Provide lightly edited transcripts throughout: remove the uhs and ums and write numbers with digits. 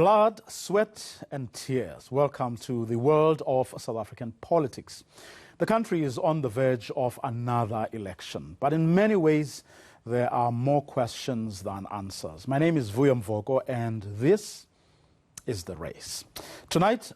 Blood, sweat and tears. Welcome to the world of South African politics. The country is on the verge of another election, but in many ways there are more questions than answers. My name is Vuyo Mvoko and this is The Race. Tonight,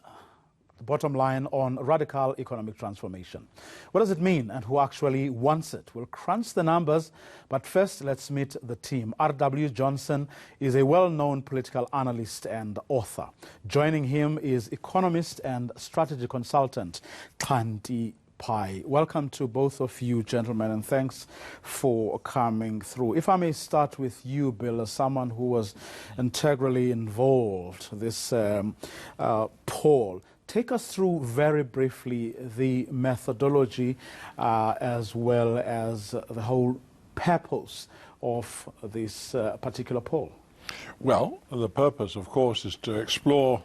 the bottom line on radical economic transformation. What does it mean and who actually wants it? We'll crunch the numbers, but first let's meet the team. R.W. Johnson is a well-known political analyst and author. Joining him is economist and strategy consultant Kanti Pai. Welcome to both of you, gentlemen, and thanks for coming through. If I may start with you, Bill, as someone who was integrally involved in this poll. Take us through very briefly the methodology as well as the whole purpose of this particular poll. Well, the purpose, of course, is to explore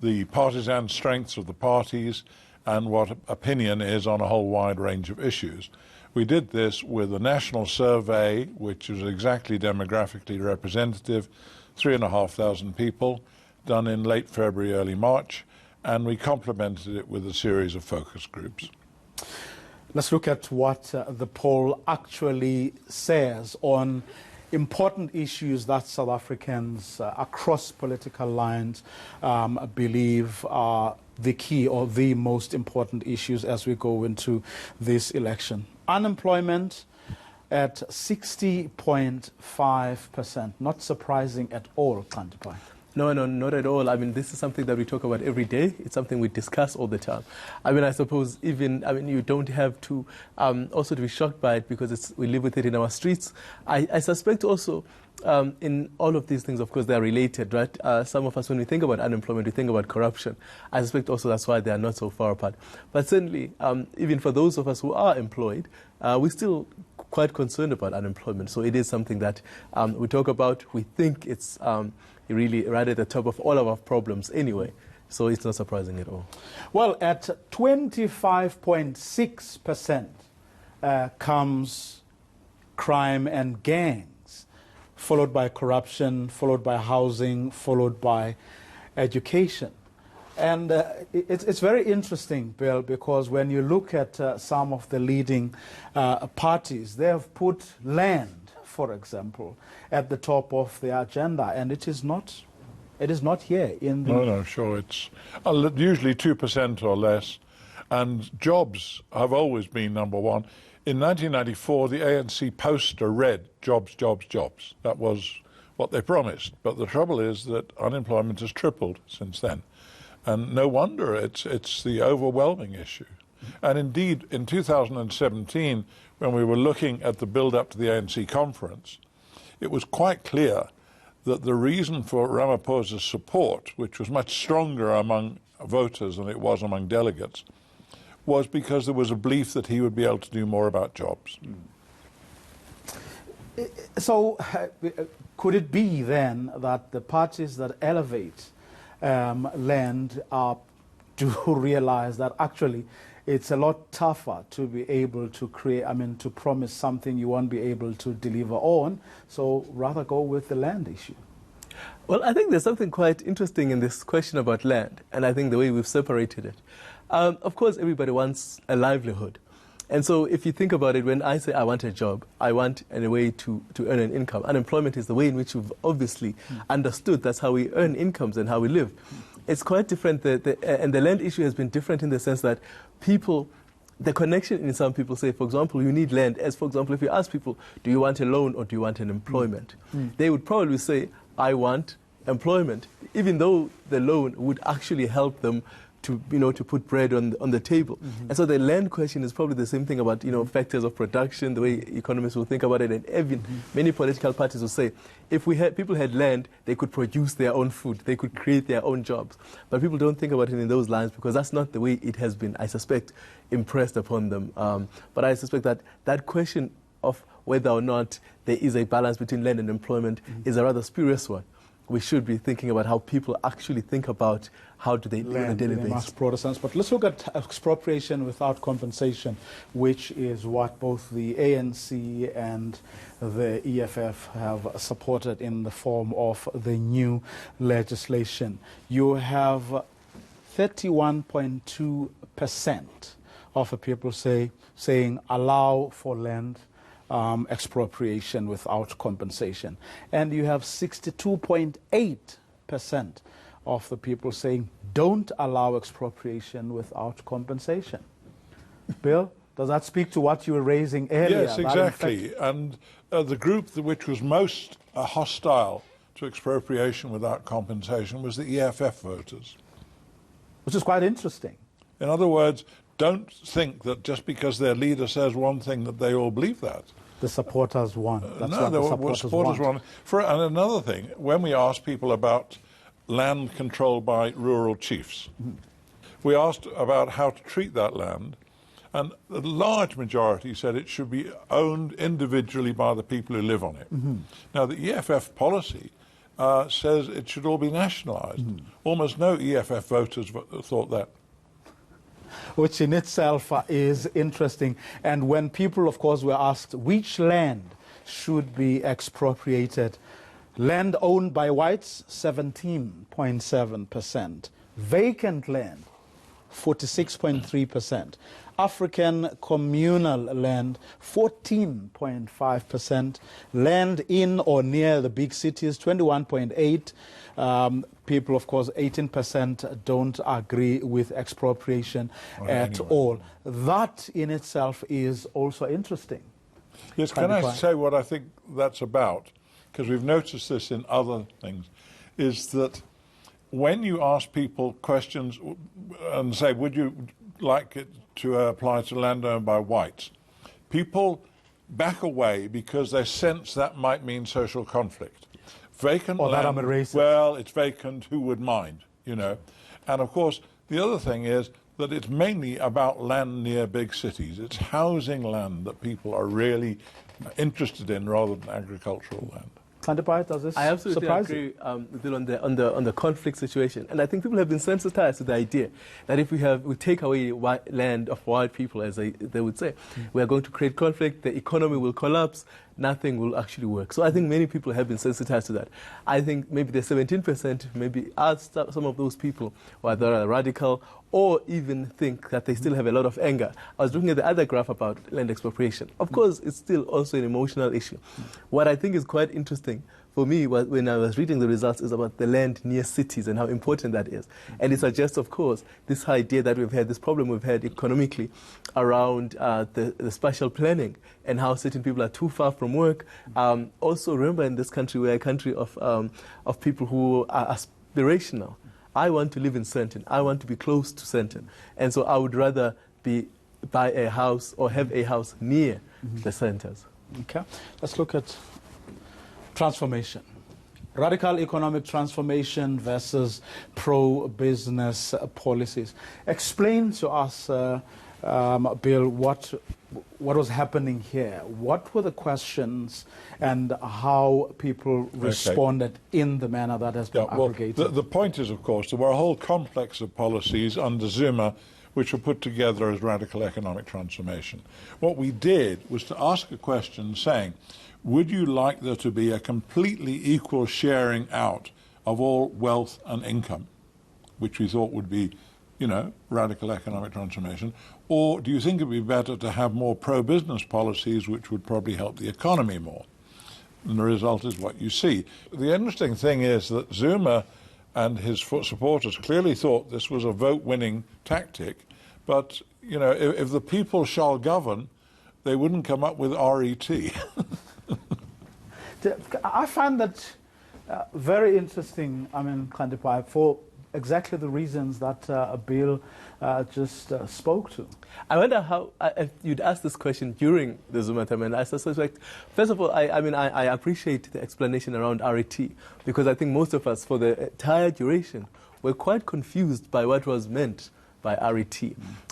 the partisan strengths of the parties and what opinion is on a whole wide range of issues. We did this with a national survey, which was exactly demographically representative, 3,500 people, done in late February, early March, and we complemented it with a series of focus groups. Let's look at what the poll actually says on important issues that South Africans across political lines believe are the key or the most important issues as we go into this election. Unemployment at 60.5%. Not surprising at all, Kanti Pai. No, not at all. I mean, this is something that we talk about every day. It's something we discuss all the time. I mean, I suppose you don't have to also to be shocked by it because we live with it in our streets. I suspect also in all of these things, of course, they are related, right? Some of us, when we think about unemployment, we think about corruption. I suspect also that's why they are not so far apart. But certainly, even for those of us who are employed, we're still quite concerned about unemployment. So it is something that we talk about. We think it's really right at the top of all of our problems anyway. So it's not surprising at all. Well, at 25.6% comes crime and gangs, followed by corruption, followed by housing, followed by education. And it's very interesting, Bill, because when you look at some of the leading parties, they have put land, for example, at the top of the agenda, and it is not here in the... No, sure, it's usually 2% or less, and jobs have always been number one. In 1994, the ANC poster read, jobs, jobs, jobs. That was what they promised, but the trouble is that unemployment has tripled since then, and no wonder it's the overwhelming issue. And indeed, in 2017, when we were looking at the build-up to the ANC conference, it was quite clear that the reason for Ramaphosa's support, which was much stronger among voters than it was among delegates, was because there was a belief that he would be able to do more about jobs. So could it be then that the parties that elevate land do realize that actually it's a lot tougher to be able to to promise something you won't be able to deliver on, so rather go with the land issue? Well, I think there's something quite interesting in this question about land, and I think the way we've separated it. Of course, everybody wants a livelihood. And so if you think about it, when I say I want a job, I want a way to earn an income. Unemployment is the way in which we've obviously understood that's how we earn incomes and how we live. It's quite different, and the land issue has been different in the sense that people, the connection in some people say, for example, you need land. As for example, if you ask people, do you want a loan or do you want an employment? They would probably say, I want employment, even though the loan would actually help them to put bread on the table. And so the land question is probably the same thing about factors of production, the way economists will think about it, and even many political parties will say if people had land, they could produce their own food, they could create their own jobs. But people don't think about it in those lines because that's not the way it has been, I suspect, impressed upon them. But I suspect that question of whether or not there is a balance between land and employment is a rather spurious one. we should be thinking about how people actually think about how do they live on a daily basis. Much broader sense. But let's look at expropriation without compensation, which is what both the ANC and the EFF have supported in the form of the new legislation. You have 31.2% of the people saying allow for land expropriation without compensation. And you have 62.8% of the people saying don't allow expropriation without compensation. Bill, does that speak to what you were raising earlier? Yes, exactly. And the group which was most hostile to expropriation without compensation was the EFF voters. Which is quite interesting. In other words, don't think that just because their leader says one thing that they all believe that. The supporters won. That's no, what the supporters won. And another thing, when we asked people about land controlled by rural chiefs, we asked about how to treat that land, and the large majority said it should be owned individually by the people who live on it. Now, the EFF policy says it should all be nationalised. Almost no EFF voters thought that. Which in itself is interesting. And when people, of course, were asked which land should be expropriated, land owned by whites, 17.7%. Vacant land, 46.3%. African communal land, 14.5%. Land in or near the big cities, 21.8%. People, of course, 18% don't agree with expropriation at all. That in itself is also interesting. Yes, can I say what I think that's about? Because we've noticed this in other things, is that when you ask people questions and say, would you like it to apply to land owned by whites, people back away because they sense that might mean social conflict. Vacant or land, that I'm a racist. Well, it's vacant, who would mind, you know? And of course, the other thing is that it's mainly about land near big cities. It's housing land that people are really interested in rather than agricultural land. Kandipai, does this I absolutely surprise agree you? With you on the conflict situation, and I think people have been sensitized to the idea that if we take away land of white people, as they would say, we are going to create conflict, the economy will collapse, nothing will actually work. So I think many people have been sensitized to that. I think maybe the 17% maybe are some of those people whether are radical or even think that they still have a lot of anger. I was looking at the other graph about land expropriation. Of course, it's still also an emotional issue. What I think is quite interesting for me when I was reading the results is about the land near cities and how important that is. And it suggests, of course, this idea that we've had, this problem we've had economically around the spatial planning and how certain people are too far from work. Also, remember in this country, we're a country of people who are aspirational. I want to live in Sandton. I want to be close to Sandton. And so I would rather buy a house or have a house near the centers. Okay. Let's look at transformation. Radical economic transformation versus pro-business policies. Explain to us, Bill, what was happening here? What were the questions and how people responded in the manner that has been aggregated? Well, the point is, of course, there were a whole complex of policies under Zuma which were put together as radical economic transformation. What we did was to ask a question saying, would you like there to be a completely equal sharing out of all wealth and income, which we thought would be, you know, radical economic transformation, or do you think it would be better to have more pro-business policies which would probably help the economy more? And the result is what you see. The interesting thing is that Zuma and his supporters clearly thought this was a vote-winning tactic, but, you know, if the people shall govern, they wouldn't come up with RET. I find that very interesting, Kandipai, for exactly the reasons that Bill just spoke to. I wonder how you'd ask this question during the Zuma time, and I suspect, first of all, I appreciate the explanation around RET, because I think most of us, for the entire duration, were quite confused by what was meant by RET.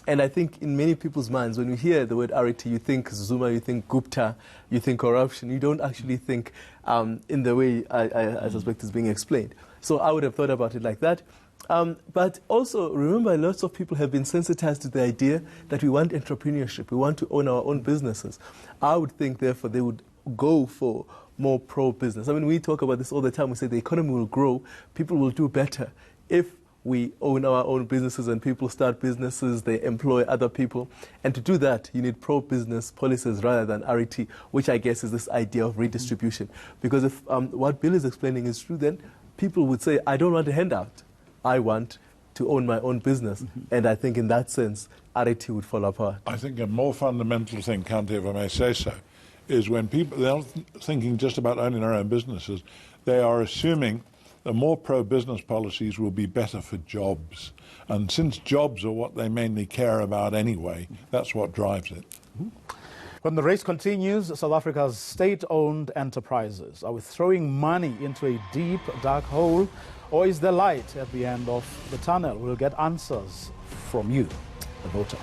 And I think in many people's minds, when you hear the word RET, you think Zuma, you think Gupta, you think corruption. You don't actually think in the way I suspect is being explained. So I would have thought about it like that. But also, remember, lots of people have been sensitized to the idea that we want entrepreneurship, we want to own our own businesses. I would think, therefore, they would go for more pro-business. I mean, we talk about this all the time. We say the economy will grow, people will do better if we own our own businesses and people start businesses, they employ other people. And to do that, you need pro-business policies rather than RET, which I guess is this idea of redistribution. Because if what Bill is explaining is true, then people would say, I don't want a handout. I want to own my own business. And I think in that sense, RET would fall apart. I think a more fundamental thing, Kante, if I may say so, is when people, they're not thinking just about owning their own businesses, they are assuming the more pro-business policies will be better for jobs. And since jobs are what they mainly care about anyway, that's what drives it. When the race continues, South Africa's state-owned enterprises, are we throwing money into a deep, dark hole, or is there light at the end of the tunnel? We'll get answers from you, the voter.